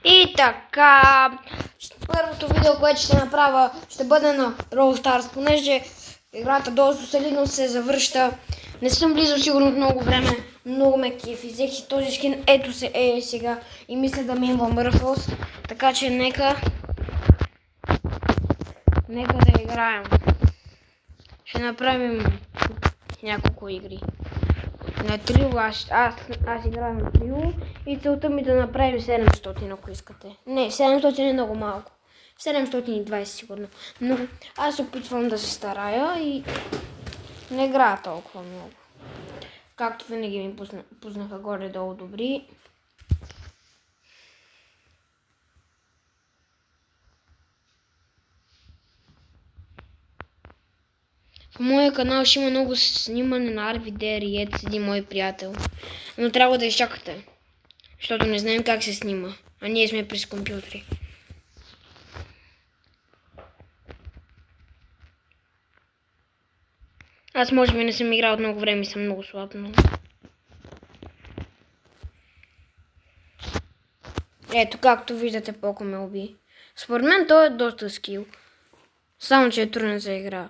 И така, първото видео, което ще направя, ще бъде на Brawl Stars, понеже играта доста солидно се завръща. Не съм близо сигурно от много време, много ме кефи. Взех си този скин, ето се сега и мисля да минвам Ръфълс, така че нека да играем. Ще направим няколко игри. На трио, аз играя на трио и целта ми да направим 700, ако искате. Не, 700 е много малко. 720 сигурно. Но аз опитвам да се старая и не играя толкова много. Както винаги ми пуснаха горе-долу добри. В моя канал ще има много снимане на RVD и ето седи мой приятел. Но трябва да изчакате, защото не знаем как се снима, а ние сме през компютри. Аз може би не съм играл от много време и съм много слаб, но... Ето, както виждате, Поко ме уби. Според мен той е доста скил. Само, че е труден за игра.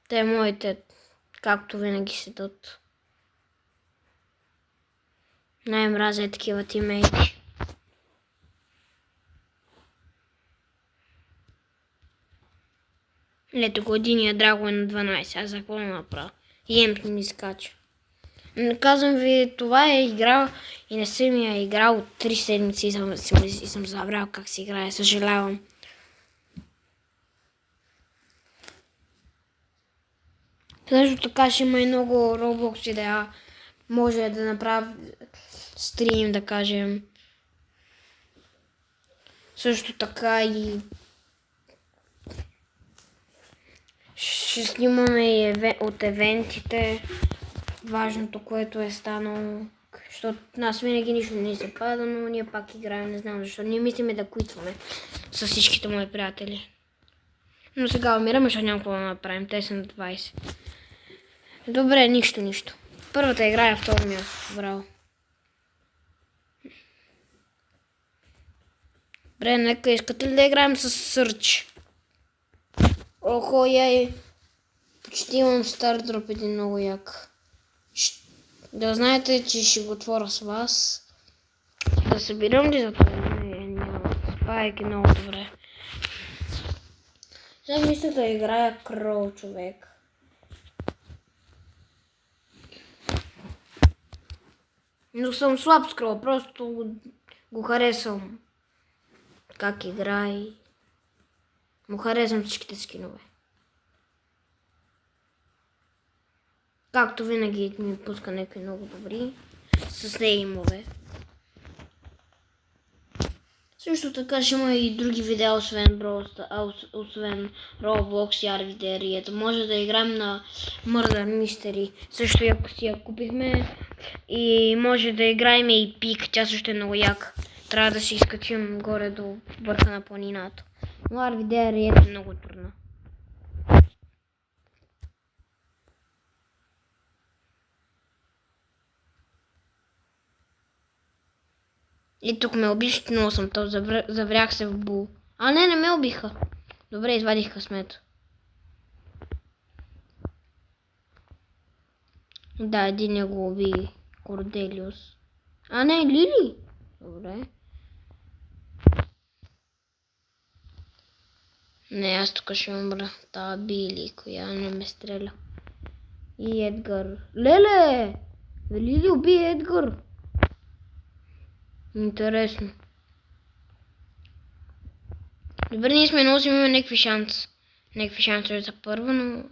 Те моите, както винаги, седат. Най-мразя е такива тимейти. Ето го, единия драго е на 12, аз за какво не направя? И емки ми скача. Казвам ви, това е игра и не съм я играл от 3 седмици и съм забрал как се играе, съжалявам. Също така ще има и много Roblox идея. Може да направя стрим, да кажем. Също така и ще снимаме и от евентите. Важното, което е станало. Защото нас винаги нищо не се пада, но ние пак играем, не знам защо. Ние мислиме да квитваме с всичките мои приятели. Но сега умираме, защото няма какво да направим. Те са на 20. Добре, нищо. Първата игра е второ място. Браво. Добре, нека искате ли да играем с Сърч? Охо, яй. Почти имам стардроп един много як. Да знаете, че ще го отворя с вас. Да събирам ли за това? Няма. Спайк е много добре. Сега мисля да играя Кроу, човек. Но съм слаб с Кроу, просто го харесвам. Как играе. Му харесвам всичките скинове. Както винаги ми пуска някакви много добри. С неймове. Също така ще има и други видеа, освен Roblox и RVD. Ето може да играем на Murder Mystery. Също яко си я купихме. И може да играем и пик. Тя също е много як. Трябва да си изкачим горе до върха на планината. Но RVD е много трудна. И тук ме убиш, но съм то, заврях се в бул. А не ме убиха. Добре, извадих късмет. Да, един я го уби Корделиус. А не, Лили. Добре. Не, аз тук ще умра. Та Били, коя не ме стреля. И Едгар. Леле! Лили уби Едгар. Интересно. Добре, ние сме носи, имаме някакви шансове за първо, но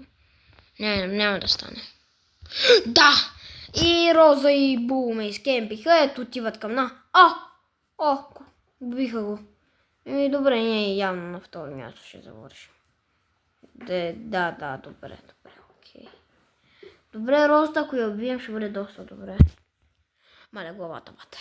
няма да стане. Да! И Роза и Бул ме изкемпиха, ето отиват към нас. Убиха го. Добре, ние явно на второ място ще завършим. Да, добре, окей. Добре, Роза, ако я убием, ще бъде доста добре. Маля главата бате.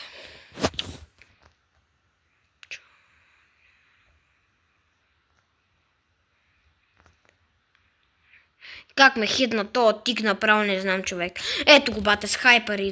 Как ме хитна то тик направо, не знам, човек. Ето го бате с хайпер и